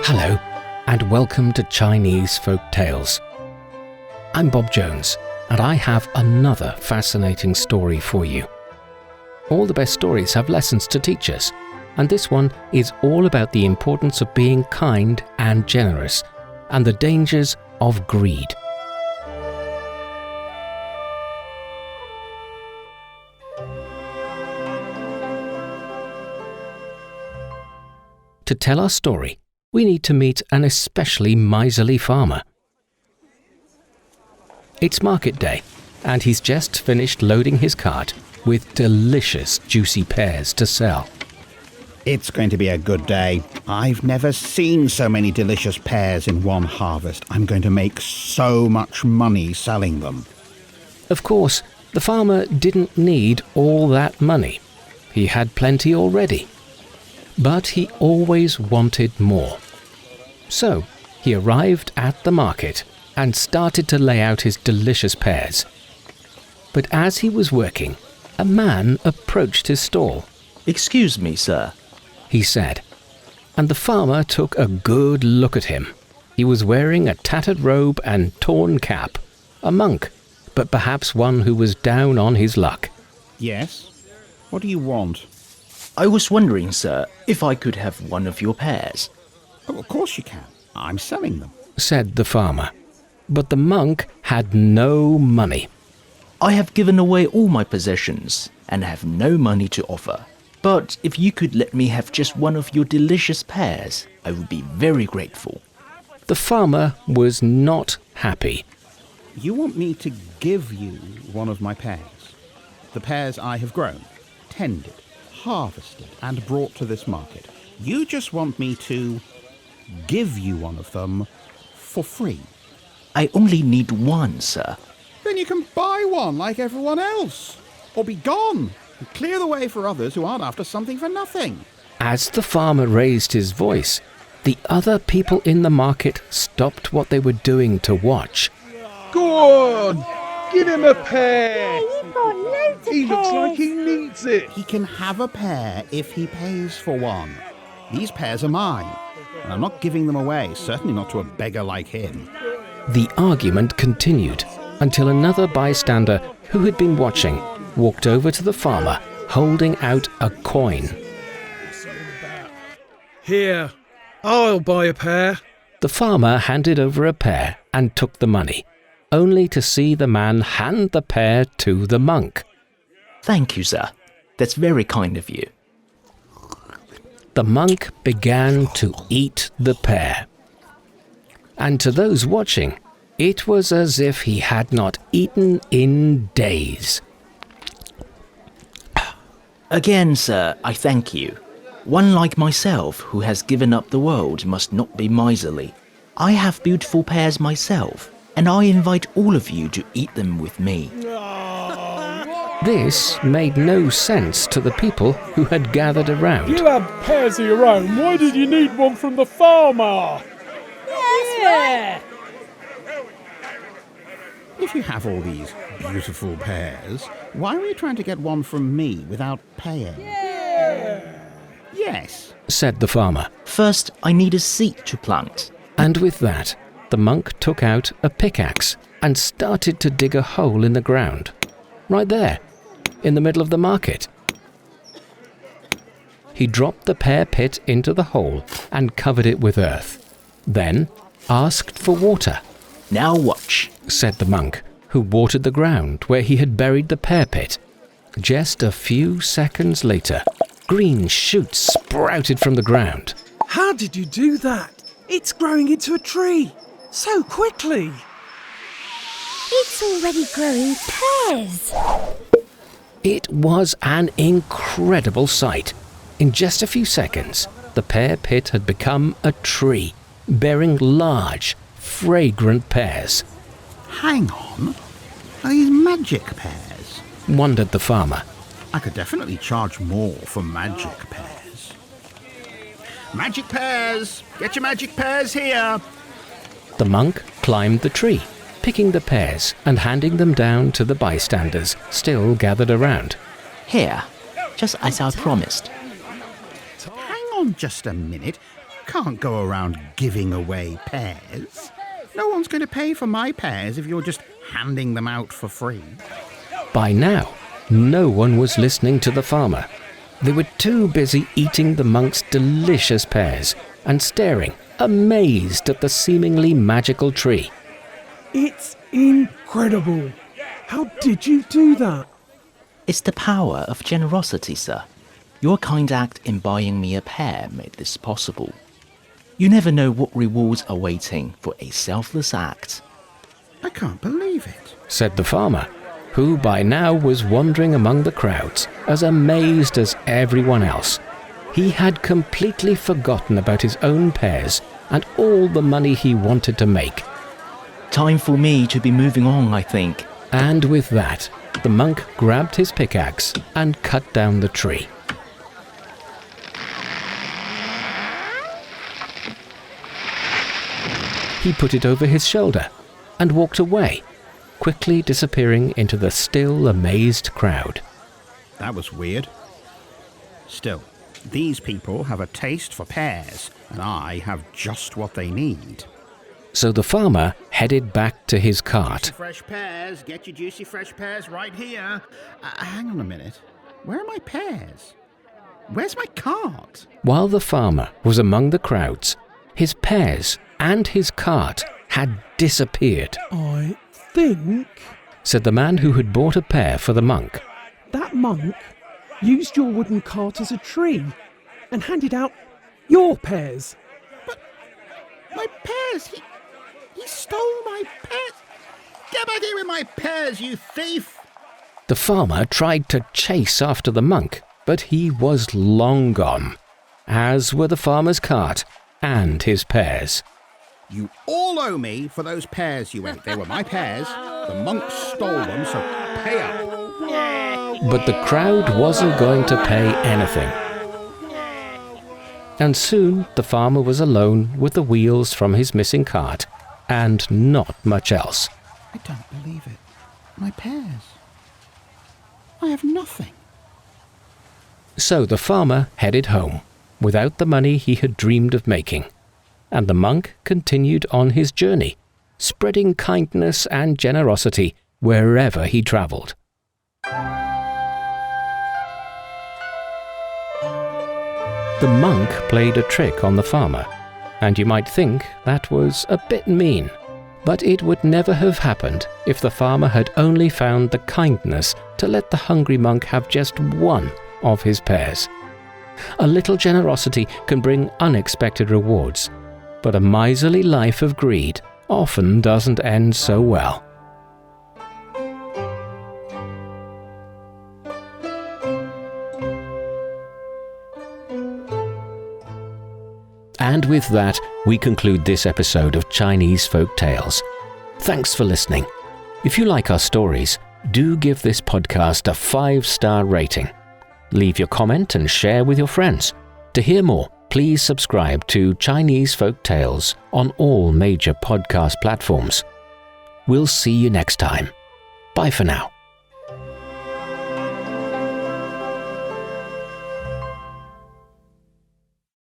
Hello, and welcome to Chinese Folk Tales. I'm Bob Jones, and I have another fascinating story for you. All the best stories have lessons to teach us, and this one is all about the importance of being kind and generous, and the dangers of greed. To tell our story, we need to meet an especially miserly farmer. It's market day, and he's just finished loading his cart with delicious juicy pears to sell. It's going to be a good day. I've never seen so many delicious pears in one harvest. I'm going to make so much money selling them. Of course, the farmer didn't need all that money. He had plenty already. But he always wanted more. So he arrived at the market and started to lay out his delicious pears. But as he was working, a man approached his stall. "Excuse me, sir," he said, and the farmer took a good look at him. He was wearing a tattered robe and torn cap, a monk, but perhaps one who was down on his luck. Yes? What do you want? "I was wondering, sir, if I could have one of your pears." Oh, of course you can. I'm selling them. Said the farmer. But the monk had no money. "I have given away all my possessions and have no money to offer. But if you could let me have just one of your delicious pears, I would be very grateful." The farmer was not happy. You want me to give you one of my pears? The pears I have grown, tended, harvested and brought to this market. You just want me to give you one of them for free. "I only need one, sir." Then you can buy one like everyone else. Or be gone and clear the way for others who aren't after something for nothing. As the farmer raised his voice, the other people in the market stopped what they were doing to watch. Go on! Give him a pear! You've got loads of He looks pears. like he needs it! He can have a pear if he pays for one. These pears are mine, and I'm not giving them away, certainly not to a beggar like him. The argument continued until another bystander who had been watching walked over to the farmer holding out a coin. Here, I'll buy a pear. The farmer handed over a pear and took the money, only to see the man hand the pear to the monk. "Thank you, sir. That's very kind of you." The monk began to eat the pear. And to those watching, it was as if he had not eaten in days. "Again, sir, I thank you. One like myself who has given up the world must not be miserly. I have beautiful pears myself, and I invite all of you to eat them with me." This made no sense to the people who had gathered around. You have pears of your own. Why did you need one from the farmer? Yeah. If you have all these beautiful pears, why were you trying to get one from me without paying? Yes. Said the farmer. "First, I need a seed to plant." And with that, the monk took out a pickaxe and started to dig a hole in the ground. Right there, in the middle of the market. He dropped the pear pit into the hole and covered it with earth. Then asked for water. "Now watch." Said the monk, who watered the ground where he had buried the pear pit. Just a few seconds later, green shoots sprouted from the ground. How did you do that? It's growing into a tree. So quickly. It's already growing pears. It was an incredible sight. In just a few seconds, the pear pit had become a tree, bearing large, fragrant pears. Hang on. Are these magic pears? Wondered the farmer. I could definitely charge more for magic pears. Magic pears! Get your magic pears here! The monk climbed the tree, picking the pears and handing them down to the bystanders still gathered around. "Here, just as I promised." Hang on just a minute. can't go around giving away pears. No one's going to pay for my pears if you're just handing them out for free. By now, no one was listening to the farmer. They were too busy eating the monk's delicious pears and staring, amazed at the seemingly magical tree. It's incredible. How did you do that? It's the power of generosity, sir. Your kind act in buying me a pear made this possible. You never know what rewards are waiting for a selfless act. I can't believe it. Said the farmer, who by now was wandering among the crowds, as amazed as everyone else. He had completely forgotten about his own pears and all the money he wanted to make. Time for me to be moving on, I think. And with that, the monk grabbed his pickaxe and cut down the tree. He put it over his shoulder and walked away, quickly disappearing into the still amazed crowd. That was weird. Still, these people have a taste for pears, and I have just what they need. So the farmer headed back to his cart. Fresh pears, get your juicy fresh pears right here. Hang on a minute. Where are my pears? Where's my cart? While the farmer was among the crowds, his pears and his cart had disappeared. I think Said the man who had bought a pear for the monk. that monk used your wooden cart as a tree and handed out your pears. My pears! He stole my pears! Get back here with my pears, you thief! The farmer tried to chase after the monk, but he was long gone, as were the farmer's cart and his pears. You all owe me for those pears you ate. They were my pears. The monk stole them, so pay up. But the crowd wasn't going to pay anything. And soon the farmer was alone with the wheels from his missing cart and not much else. I don't believe it. My pears. I have nothing. So the farmer headed home without the money he had dreamed of making, and the monk continued on his journey, spreading kindness and generosity wherever he travelled. The monk played a trick on the farmer, and you might think that was a bit mean, but it would never have happened if the farmer had only found the kindness to let the hungry monk have just one of his pears. A little generosity can bring unexpected rewards, but a miserly life of greed often doesn't end so well. And with that, we conclude this episode of Chinese Folk Tales. Thanks for listening. If you like our stories, do give this podcast a 5-star rating. Leave your comment and share with your friends. To hear more, please subscribe to Chinese Folk Tales on all major podcast platforms. We'll see you next time. Bye for now.